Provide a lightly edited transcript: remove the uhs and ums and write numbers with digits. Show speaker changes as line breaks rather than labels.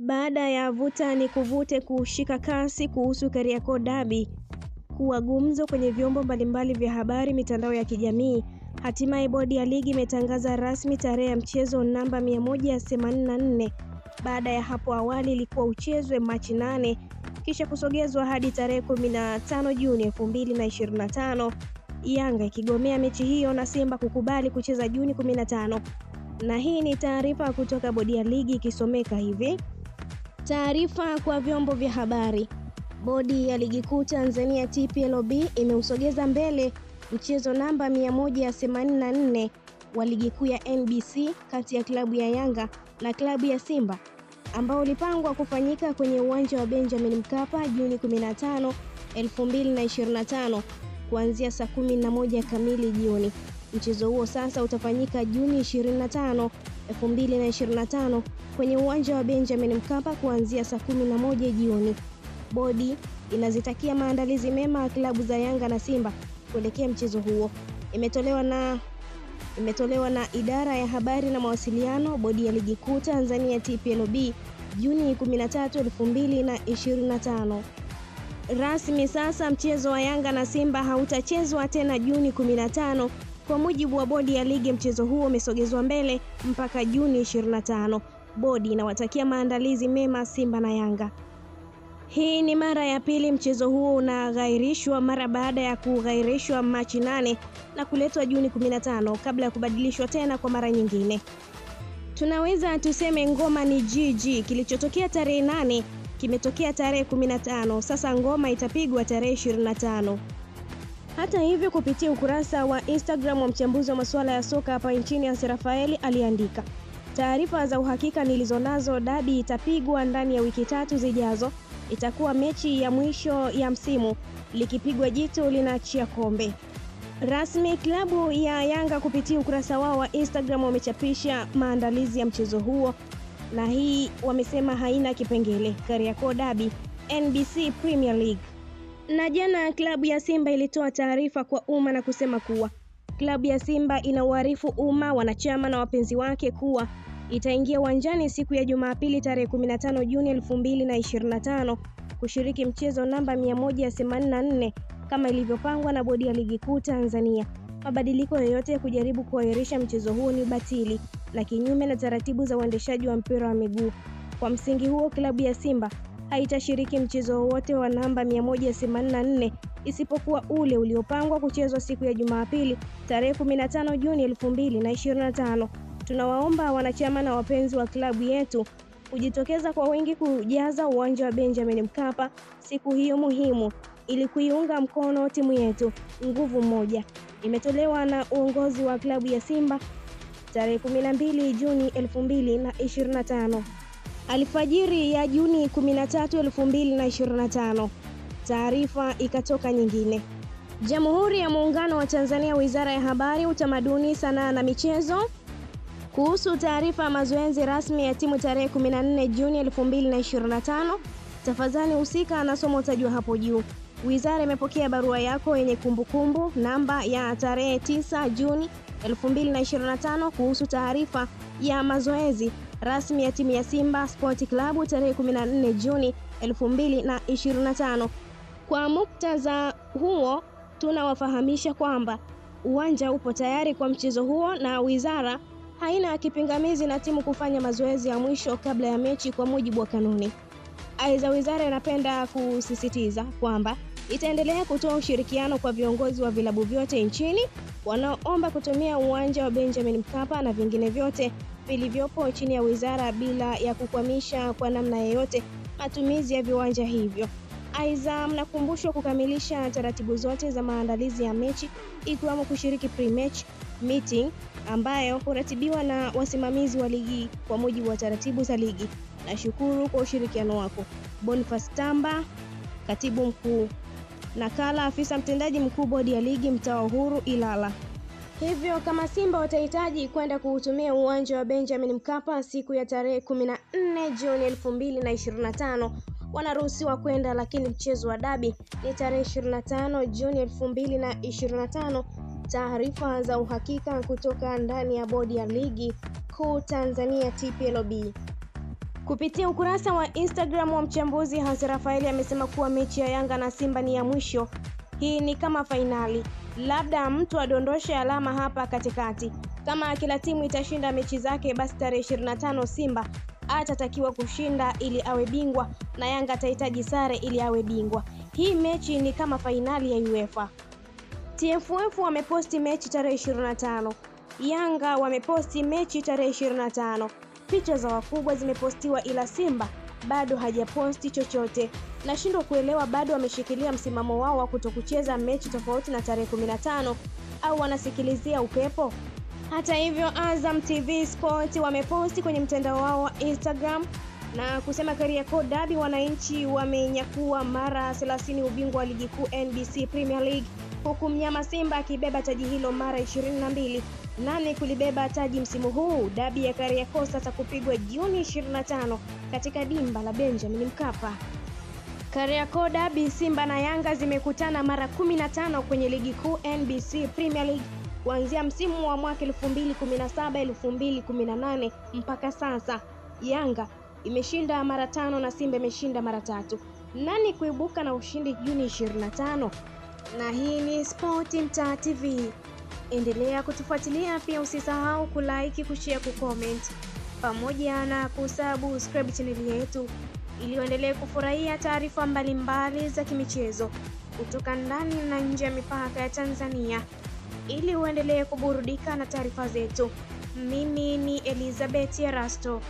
Baada ya vuta ni kuvute kushika kasi kuhusu Kariakoo Derby kuwa gumzo kwenye vyombo mbalimbali vya habari, mitandao ya kijamii, hatimaye bodi ya ligi imetangaza rasmi tarehe ya mchezo namba 184. Baada ya hapo awali ilikuwa uchezwe Machi 8 kisha kusogezwa hadi tarehe 15 Juni 2025, Yanga ikigomea mechi hiyo na Simba kukubali kucheza Juni 15. Na hii ni taarifa kutoka bodi ya ligi ikisomeka hivi: taarifa kwa vyombo vya habari. Bodi ya ligi kuu Tanzania TPLB imeusogeza mbele mchezo namba 184 wa ligi kuu ya NBC kati ya klabu ya Yanga na klabu ya Simba ambao ulipangwa kufanyika kwenye uwanja wa Benjamin Mkapa Juni 15, 2025 kuanzia saa 11 kamili jioni. Mchezo huo sasa utafanyika Juni 25, 2025 kwenye uwanja wa Benjamin Mkapa kuanzia saa 11 jioni. Bodi inazitakia maandalizi mema klabu za Yanga na Simba kuelekea mchezo huo. Imetolewa na idara ya habari na mawasiliano, bodi ya ligi kuu Tanzania TPLB, Juni 13, 2025. Rasmi sasa mchezo wa Yanga na Simba hautachezwa tena Juni 15. Kwa mujibu wa bodi ya ligi, mchezo huo umesogezwa mbele mpaka Juni 25. Bodi inawatakia maandalizi mema Simba na Yanga. Hii ni mara ya pili mchezo huo unaghairishwa mara baada ya kughairishwa Machi 8 na kuletwa Juni 15 kabla ya kubadilishwa tena kwa mara nyingine. Tunaweza tuseme ngoma ni GG, kilichotokea tarehe 8 kimetokea tarehe 15, sasa ngoma itapigwa tarehe 25. Hata hivyo, kupitia ukurasa wa Instagram wa mchambuzi wa masuala ya soka hapa nchini Anse Rafaeli aliandika: taarifa za uhakika nilizonazo, dabi itapigwa ndani ya wiki 3 zijazo. Itakuwa mechi ya mwisho ya msimu, likipigwa jitu linaachia kombe. Rasmi klabu ya Yanga kupitia ukurasa wao wa Instagram wamechapisha maandalizi ya mchezo huo, na hii wamesema haina kipengele Kariakoo Derby NBC Premier League. Na jana klabu ya Simba ilitoa taarifa kwa umma na kusema kuwa klabu ya Simba inauarifu umma, wanachama na wapenzi wake kuwa itaingia uwanjani siku ya Jumapili tarehe 15 Juni 2025 kushiriki mchezo namba 184 kama ilivyopangwa na bodi ya ligi kuu Tanzania. Mabadiliko yoyote ya kujaribu kuahirisha mchezo huo ni batili na kinyume na taratibu za uendeshaji wa mpira wa miguu. Kwa msingi huo, klabu ya Simba haitashiriki mchezo wote wa namba 184 isipokuwa ule uliopangwa kuchezwa siku ya Jumapili tarehe 15 Juni 2025. Tunawaomba wanachama na wapenzi wa klabu yetu kujitokeza kwa wingi kujaza uwanja wa Benjamin Mkapa siku hiyo muhimu ili kuiunga mkono timu yetu. Nguvu moja. Imetolewa na uongozi wa klabu ya Simba tarehe 12 Juni 2025. Alfajiri ya Juni 13, 2025. Taarifa ikatoka nyingine. Jamhuri ya Muungano wa Tanzania, Wizara ya Habari, Utamaduni, Sanaa na Michezo, kuhusu taarifa ya mazoezi rasmi ya timu tarehe 14 Juni 2025. Tafadhali husika na somo tajwa hapo juu. Wizara imepokea barua yako yenye kumbukumbu namba ya tarehe 9 Juni 2025 kuhusu taarifa ya mazoezi rasmi ya timu ya Simba Sport Club tarehe 14 Juni 2025. Kwa muktadha huo, tunawafahamisha kwamba uwanja upo tayari kwa mchezo huo na wizara haina kipingamizi na timu kufanya mazoezi ya mwisho kabla ya mechi kwa mujibu wa kanuni. Aidha, wizara inapenda kusisitiza kwamba itaendelea kutoa ushirikiano kwa viongozi wa vilabu vyote nchini wanaoomba kutumia uwanja wa Benjamin Mkapa na vingine vyote vilivyopo chini ya wizara bila ya kukwamisha kwa namna yoyote matumizi ya viwanja hivyo. Aidha, mnakumbushwa kukamilisha taratibu zote za maandalizi ya mechi ikiwemo kushiriki pre-match meeting ambayo huratibiwa na wasimamizi wa ligi kwa mujibu wa taratibu za ligi. Nashukuru kwa ushirikiano wako. Boniface Tamba, Katibu Mkuu. Nakala Afisa Mtendaji Mkuu Bodi ya Ligi Mtaa Uhuru Ilala. Hivyo kama Simba watahitaji kwenda kuutumia uwanja wa Benjamin Mkapa siku ya tarehe 14 Juni 2025 wanaruhusiwa kwenda, lakini mchezo wa dabi ni tarehe 25 Juni 2025. Taarifa za uhakika kutoka ndani ya bodi ya ligi kuu Tanzania TPLB. Kupitia ukurasa wa Instagram wa mchambuzi Hans Raphael amesema kuwa mechi ya Yanga na Simba ni ya mwisho. Hii ni kama fainali. Labda mtu adondoshe alama hapa katikati. Kama kila timu itashinda mechi zake, basi tarehe 25 Simba atatakiwa kushinda ili awe bingwa na Yanga atahitaji sare ili awe bingwa. Hii mechi ni kama fainali ya UEFA. TFF wameposti mechi tarehe 25. Yanga wameposti mechi tarehe 25. Picha za wakubwa zimepostiwa ila Simba bado hajaposti chochote. Nashindwa kuelewa, bado wameshikilia msimamo wao wa kutokucheza mechi tofauti na tarehe 15 au wanasikilizia upepo? Hata hivyo, Azam TV Sport wameposti kwenye mtandao wao wa Instagram na kusema Kariakoo Derby wananchi wamenyakua mara 30 ubingwa wa ligi kuu NBC Premier League, huku mnyama Simba akibeba taji hilo mara 22. Nani kulibeba taji msimu huu? Derby ya Kariakoo sasa kupigwa Juni 25 katika dimba la Benjamin Mkapa. Kariakoo Derby, Simba na Yanga zimekutana mara 15 kwenye ligi kuu NBC Premier League kuanzia msimu wa mwaka 2017-2018 mpaka sasa. Yanga imeshinda mara 5 na Simba imeshinda mara 3. Nani kuibuka na ushindi Juni 25? Na hii ni Sport Mtaa TV. Endelea kutufuatilia, pia usisahau kulike, kushare, kucomment pamoja na kusubscribe channel yetu ili uendelee kufurahia taarifa mbalimbali za kimichezo kutoka ndani na nje ya mipaka ya Tanzania, ili uendelee kuburudika na taarifa zetu. Mimi ni Elizabeth Erasto.